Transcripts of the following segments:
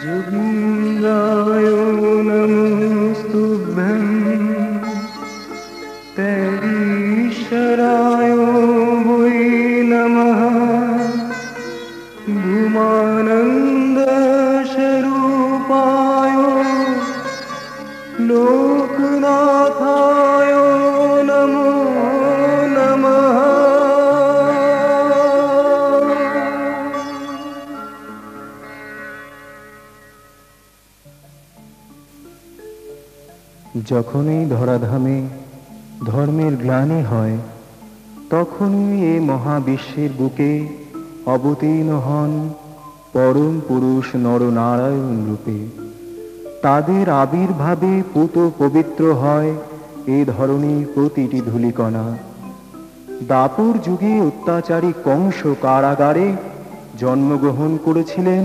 যোগীন্দ্রায় নমস্তুভ্যং তৈরীশ্বরায় বৈ নমঃ ভূমানন্দ স্বরূপায় লোকনাথায় নমো নমঃ। যখনই ধরাধামে ধর্মের গ্লানি হয়, তখনই এ মহাবিশ্বের বুকে অবতীর্ণ হন পরম পুরুষ নরনারায়ণ রূপে। তাদের আবির্ভাবে পুত পবিত্র হয় এ ধরনের প্রতিটি ধূলিকণা। দাপর যুগে অত্যাচারী কংস কারাগারে জন্মগ্রহণ করেছিলেন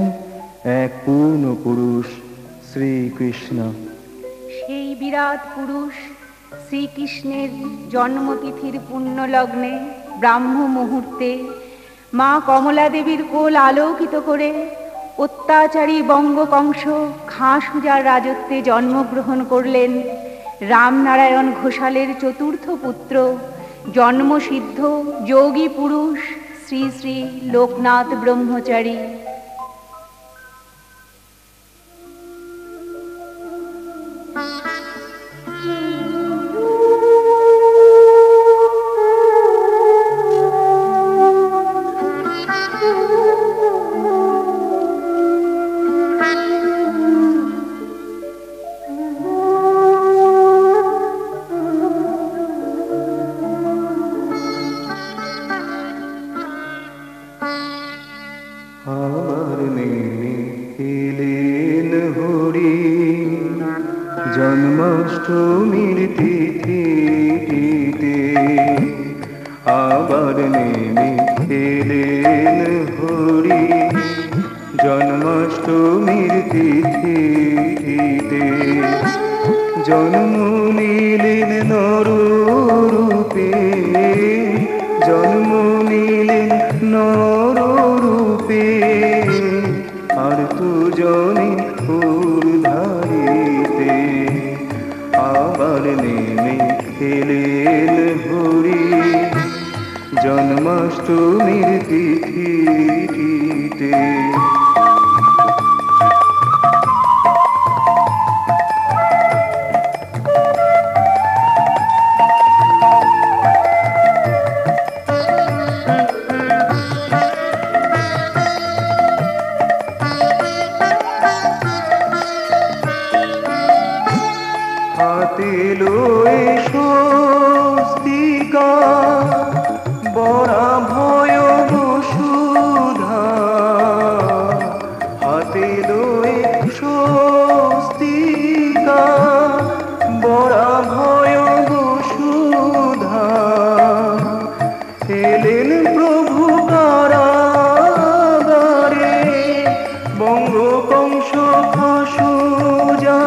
এক পূর্ণ পুরুষ শ্রীকৃষ্ণ। সেই বিরাট পুরুষ শ্রীকৃষ্ণের জন্মতিথির পুণ্যলগ্নে ব্রাহ্ম মুহূর্তে মা কমলা দেবীর কোল আলোকিত করে অত্যাচারী বঙ্গকংস খাঁসুজার রাজত্বে জন্মগ্রহণ করলেন রামনারায়ণ ঘোষালের চতুর্থ পুত্র, জন্মসিদ্ধ যোগী পুরুষ শ্রী শ্রী লোকনাথ ব্রহ্মচারী। আমার নেমে এলেন হরি জন্মাষ্টমীর তিথিতে, আবার নেমে এলেন হরি জন্মাষ্টমীর তিথিতে। জন্ম নিলেন নররূপে, জন্ম নিলেন নররূপে, আর তুজনে ফুলধারিতে, আবার নেমে এলেন হরি জন্মাষ্টমীর তিথিতে। হাতে লয়ে স্বস্তিকা বরা ভয় বসুধা, হাতে লয়ে স্বস্তিকা বরা ভয় বসুধা, এলেন প্রভু কারাগারে বঙ্গকংস খাঁসুজা।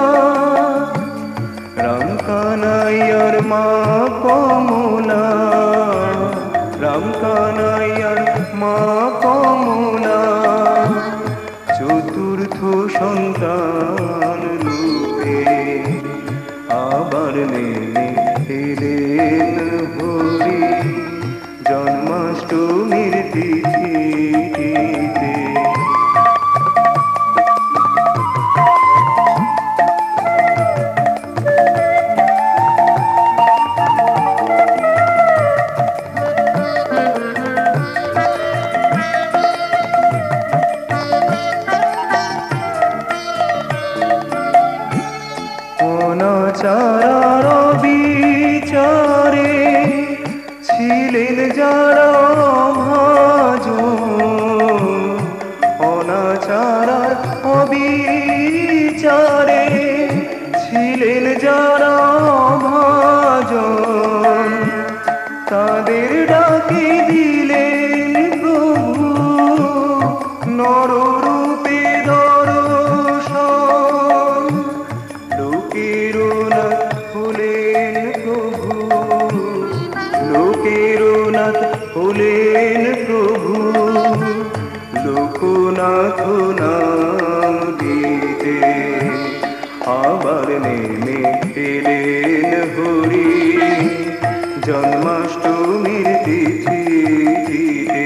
রাম কানাইয়ার মা কমলা, রাম কানাইয়ার মা কমলা, চতুর্থ সন্তান রূপে, আবার নেমে এলেন হরি জন্মাষ্টমীর তিথিতে। অনাচার বিচারে ছিলেন যারা ভাজন, অনাচার অবিচারে ছিলেন যারা ভাজন, তাদের ডাকে দিলেন প্রভু নররূপে দর্শন, লোকের হলেন প্রভু লাখো নাম দিতে আবার নেমে এলেন হরি জন্মাষ্টমীর তিথি দিতে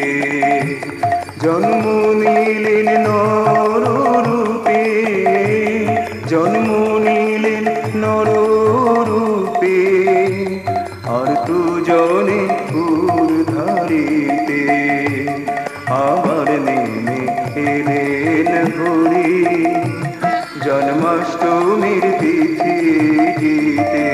জন্ম নিলেন নররূপে জন্ম নিলেন নররূপে আর তু জনে ধারিতে আবার নেমে এলেন হরি জন্মাষ্টমীর তিথি দিতে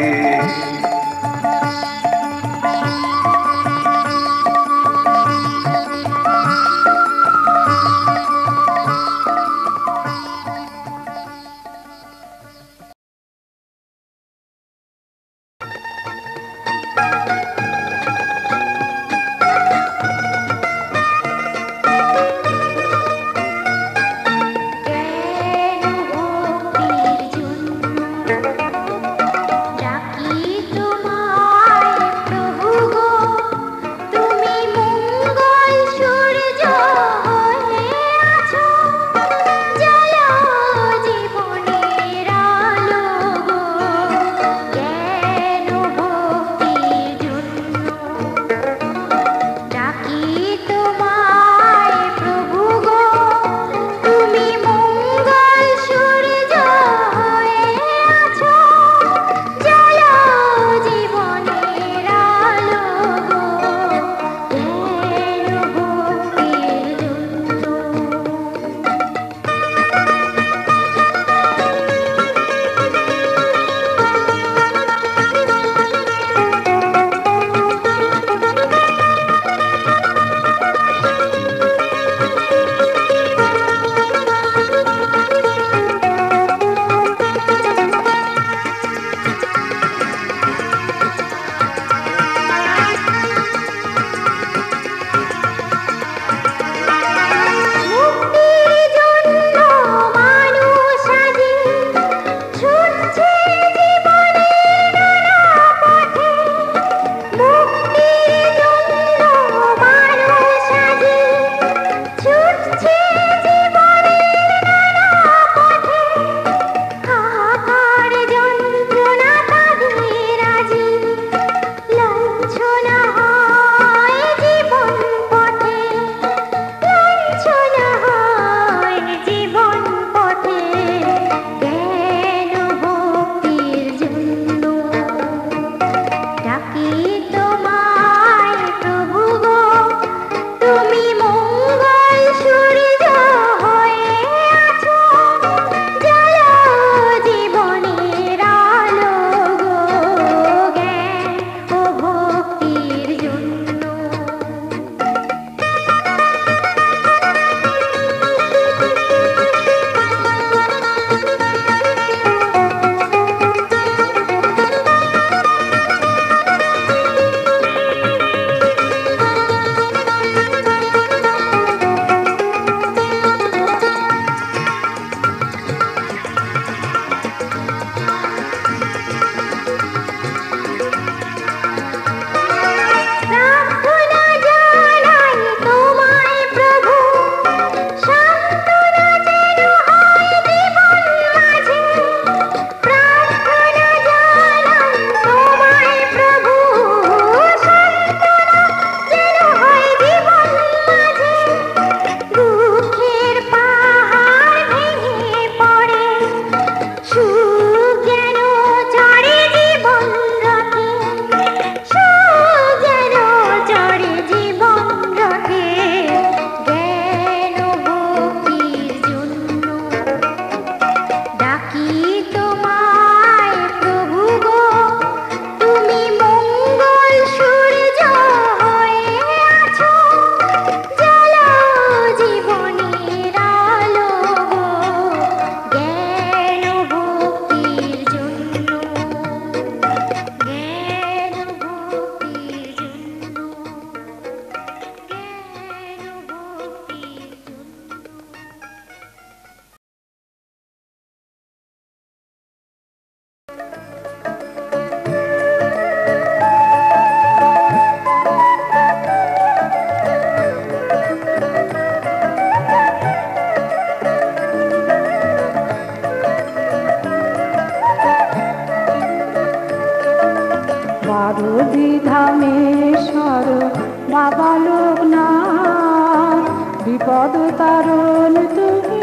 বাবা লোকনাথ, বিপদ তারণ তুমি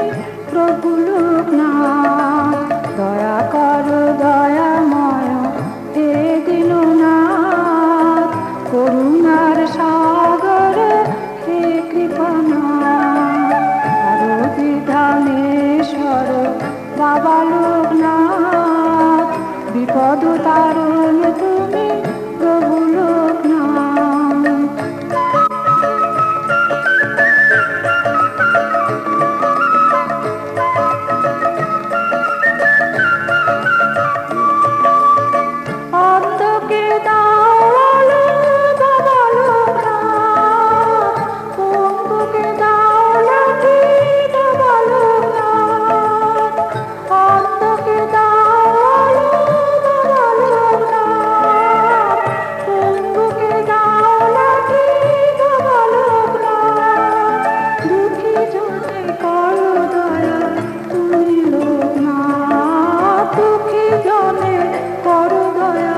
প্রভু লোকনাথ। দয়া করো দয়াময় হে দীননাথ, করুণার সাগর হে কৃপানাথ। আরতি ধামেশ্বর বাবা লোকনাথ, বিপদ তারণ তুমি প্রভু লোকনাথ। অন্ধকে দাওয়ালো বাবা লোকনাথ, পঙ্গুকে দাওয়ালো বাবা লোকনাথ। অন্ধকে দাওয়ালো বাবা লোকনাথ, পঙ্গুকে দাওয়ালো বাবা লোকনাথ। দুঃখী জনে করো দয়া তুমি লোকনাথ, দুঃখী জনে করো দয়া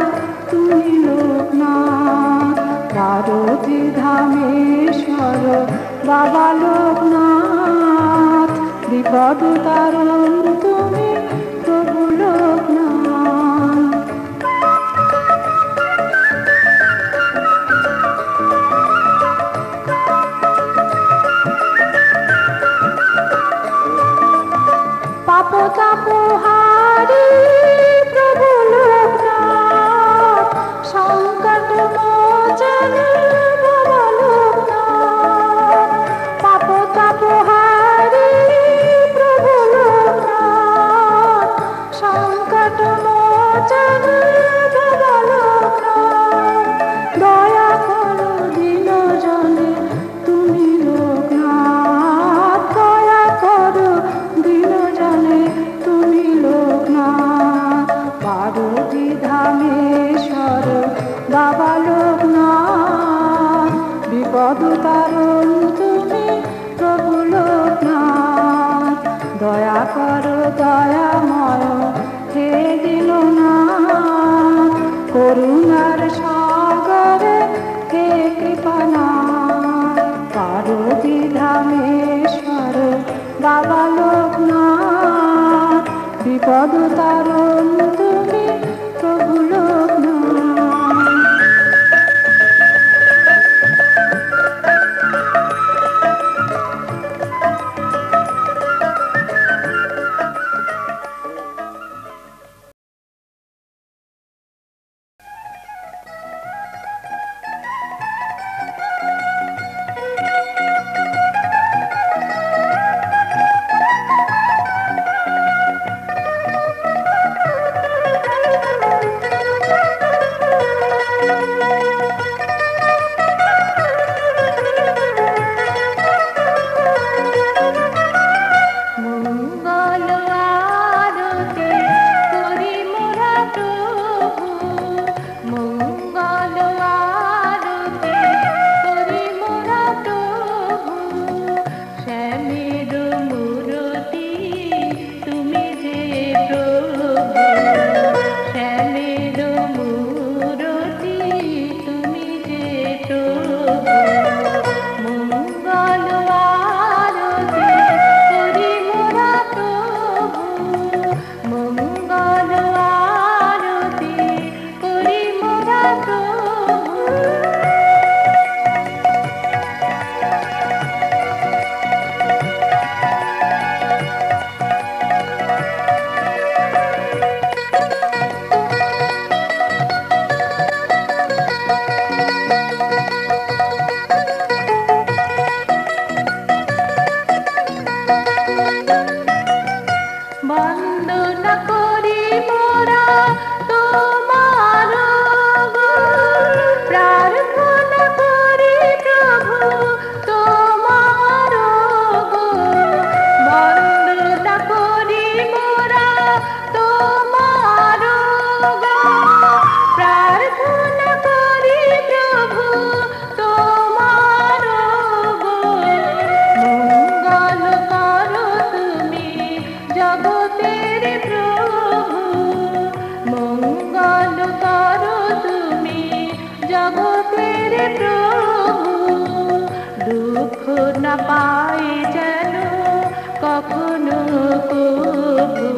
তুমি লোকনাথ। পার্বতী ধামেশ্বর বাবা লোকনাথ, বিপদ তারণ তুমি প্রভু লোকনাথ। পাপ তাপহারি প্রভু লোকনাথ, সংকট মোচন বাবা লোকনাথ। পাপ তাপহারি প্রভু লোকনাথ, সংকট মোচন বাবা লোকনাথ। দয়া করো দীন জনে তুমি লোকনাথ, দয়া করো দীন জনে তুমি লোকনাথ। পার্বতী ধামেশ্বর বাবা লোকনাথ, বিপদ তারণ তুমি প্রভু লোকনাথ। দয়া করো দয়াময় হে দীননাথ, করুণার সাগর হে কৃপানাথ। পার্বতী ধামেশ্বর বাবা লোকনাথ, বিপদ তারণ তুমি প্রভু লোকনাথ। না পাই যেন কখনো কভু,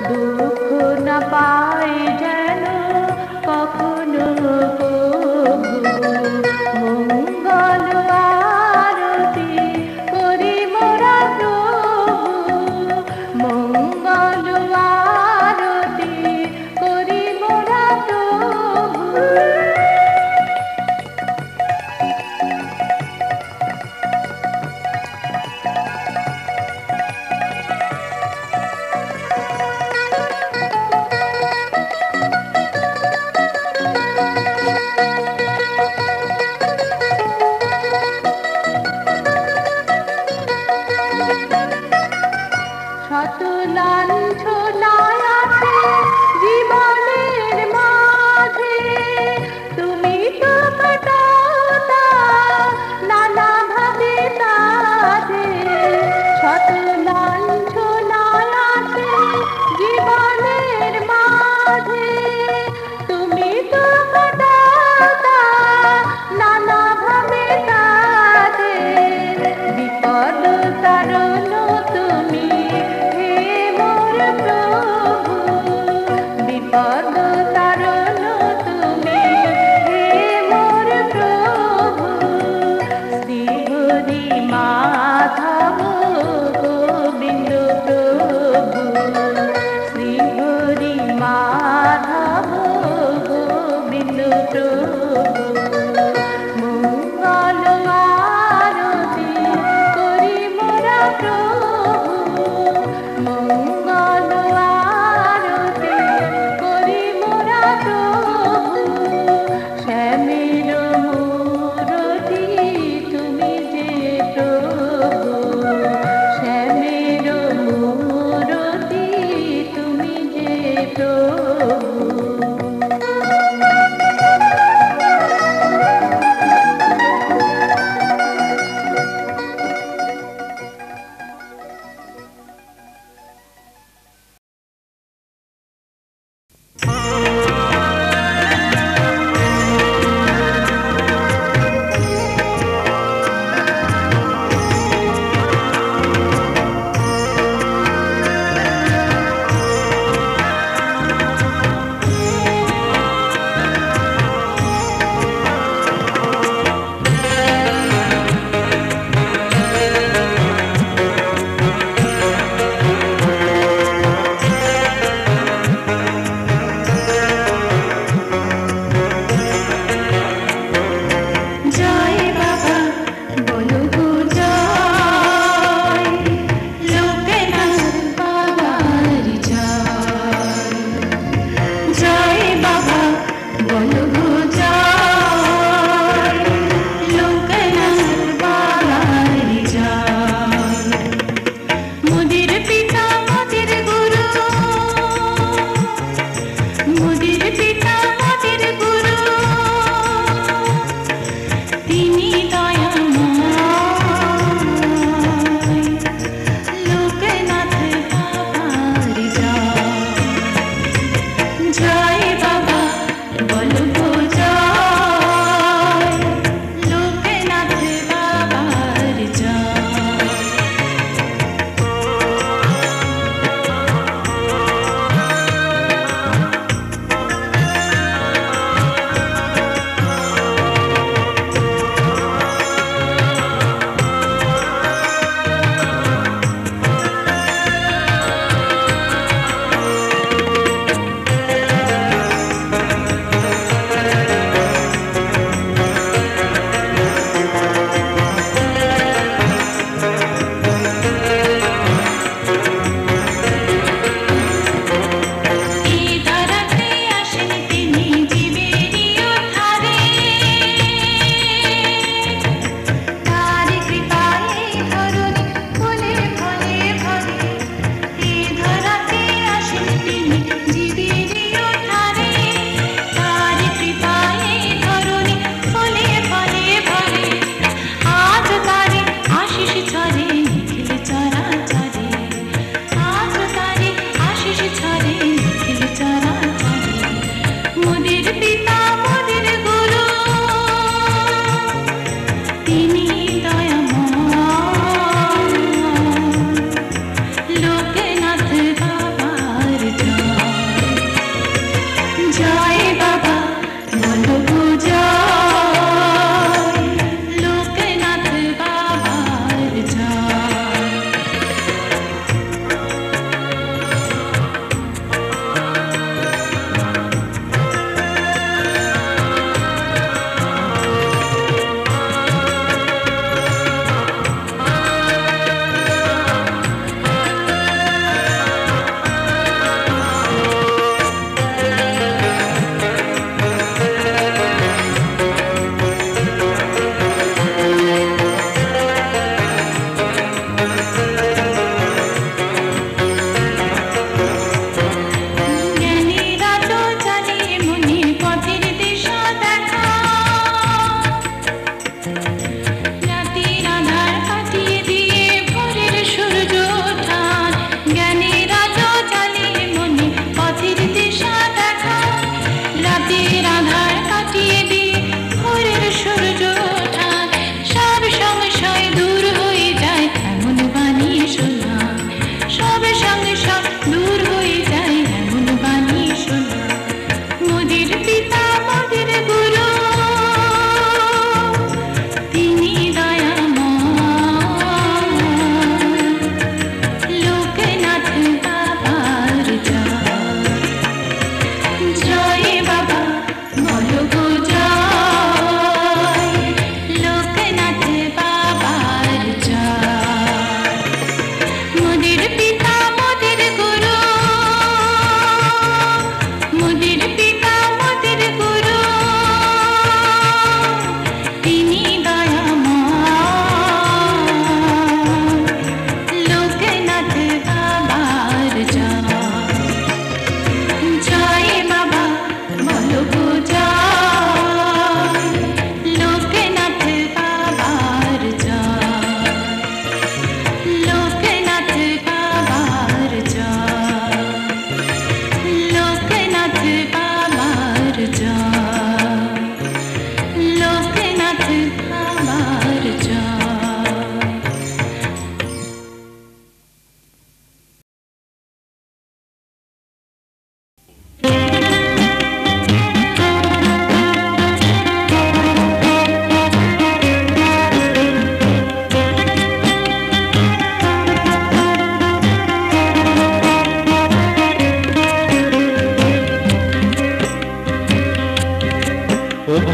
দুঃখ না পাই যেন কখনো কভু। মঙ্গল আরতি করি মোরা প্রভু, মঙ্গল আরতি করি মোরা প্রভু। শত লাঞ্ছনায় আছে জীবনের মাঝে, তুমি তো কাটাও তা নানাভাবে তাজে। শত লাঞ্ছনায় আছে জীবনের মাঝে, তুমি তো কাটাও তা নানাভাবে তাজে। বিপদ তারণ তুমি হে মোর প্রভু, বিপদ তারণ তুমি হে মোর প্রভু। শ্রী হরি মাধব গোবিন্দ প্রভু, শ্রী হরি মাধব গোবিন্দ প্রভু। মঙ্গল আরতি করি মোরা প্রভু, মঙ্গল আরতি করি মোরা প্রভু। শ্যামের মূরতি তুমি যে প্রভু, শ্যামের মূরতি তুমি যে প্রভু।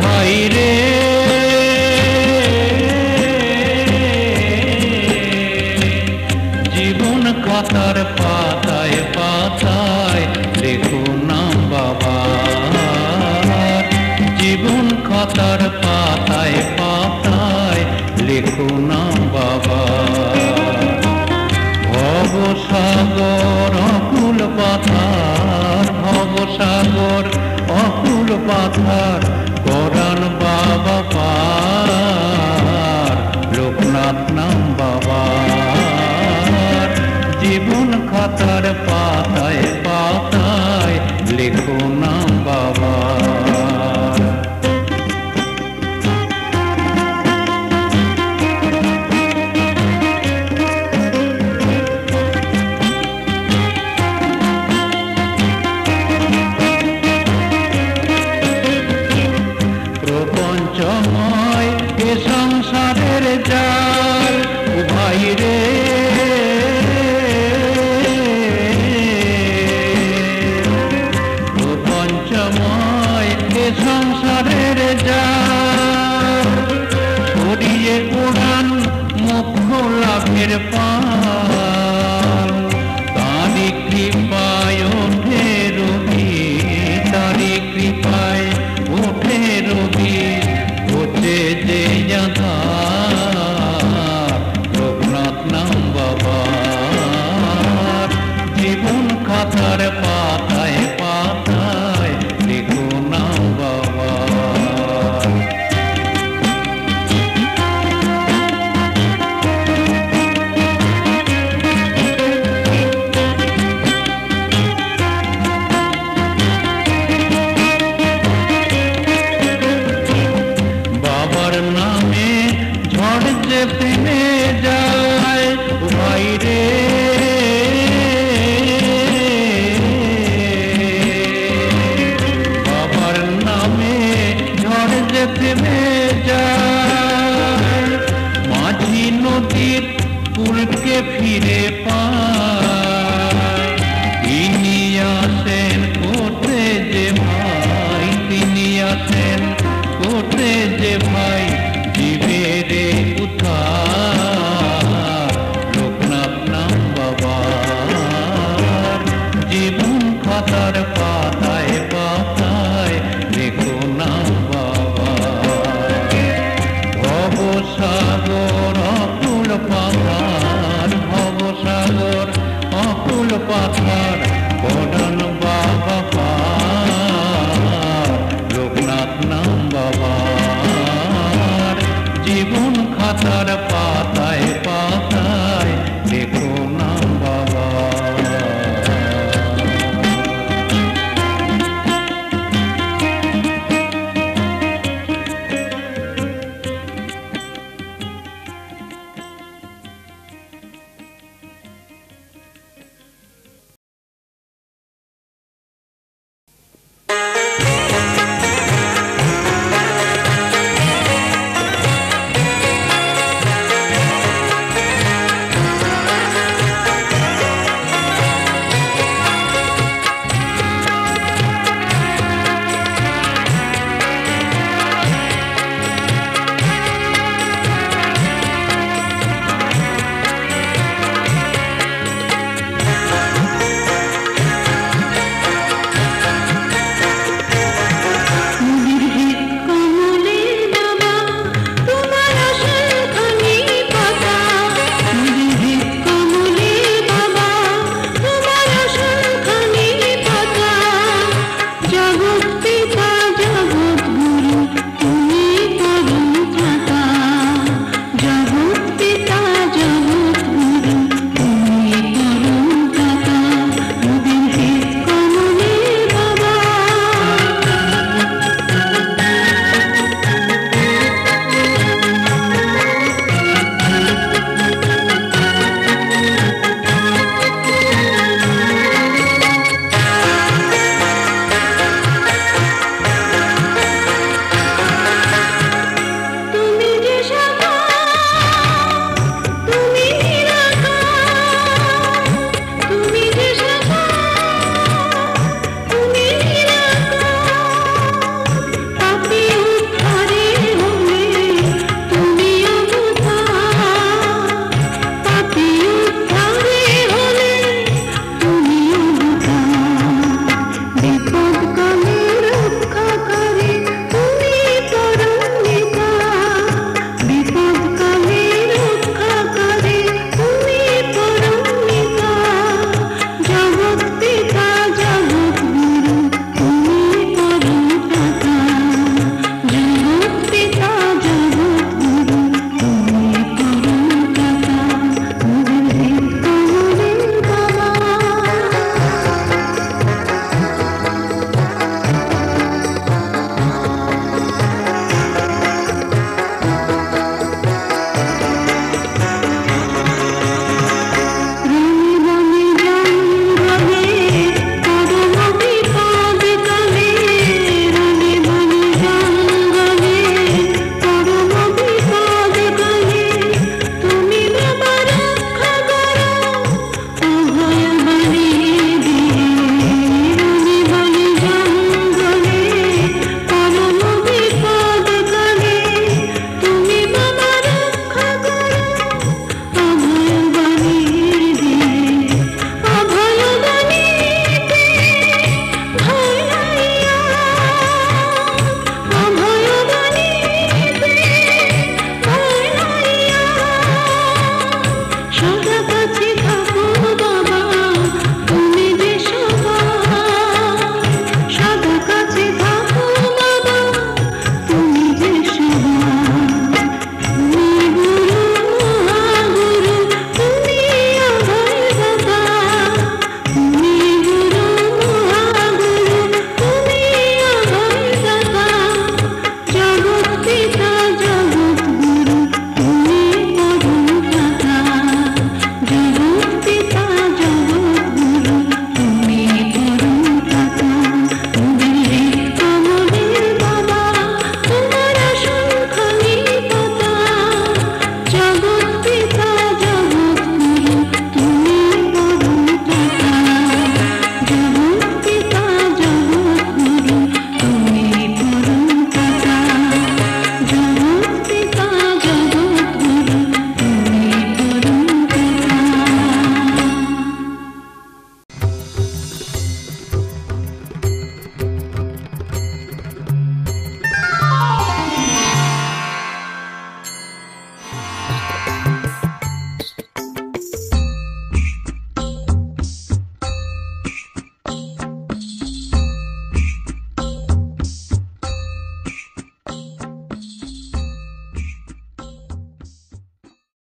ভাই রে জীবন খাতার পাতায় পাতায় লেখো নাম বাবার, জীবন খাতার পাতায় পাতায় লেখো নাম বাবার। ভবসাগর অকুল পাথার, ভবসাগর অকুল পাথার করান বাবা পার, লোকনাথ নাম বাবার। জীবন খাতার পাতায় পাতায় লেখো নাম বাবার। প্রপঞ্চময় এ সংসারের জাল, ও ভাই রে প্রপঞ্চময় এ সংসারের জাল, ছড়িয়ে উড়ান মোক্ষ লাভের পাল। তারি কৃপায় ওঠে রবি, তারি কৃপায় ওঠে রবি, ওঠে যে আধার, লোকনাথ নাম বাবার। জীবন খাতার পাতায় পাতায় লেখো নাম বাবার। বাবার নামে ঝড় যে থেমে যায়, ও ভাই রে বাবার নামে ঝড় যে থেমে যায়। মাঝি নদীর কুলকে ফিরে পায়, তিনি আসেন কোটে যে ভাই, তিনি আসেন কোটে যে ভাই, জীবেরে উদ্ধার, লোকনাথ নাম বাবার। জীবন খাতার পাতায় পাতায় লেখো নাম বাবার। ভবসাগর অকুল পাথার, ভবসাগর অকুল পাথার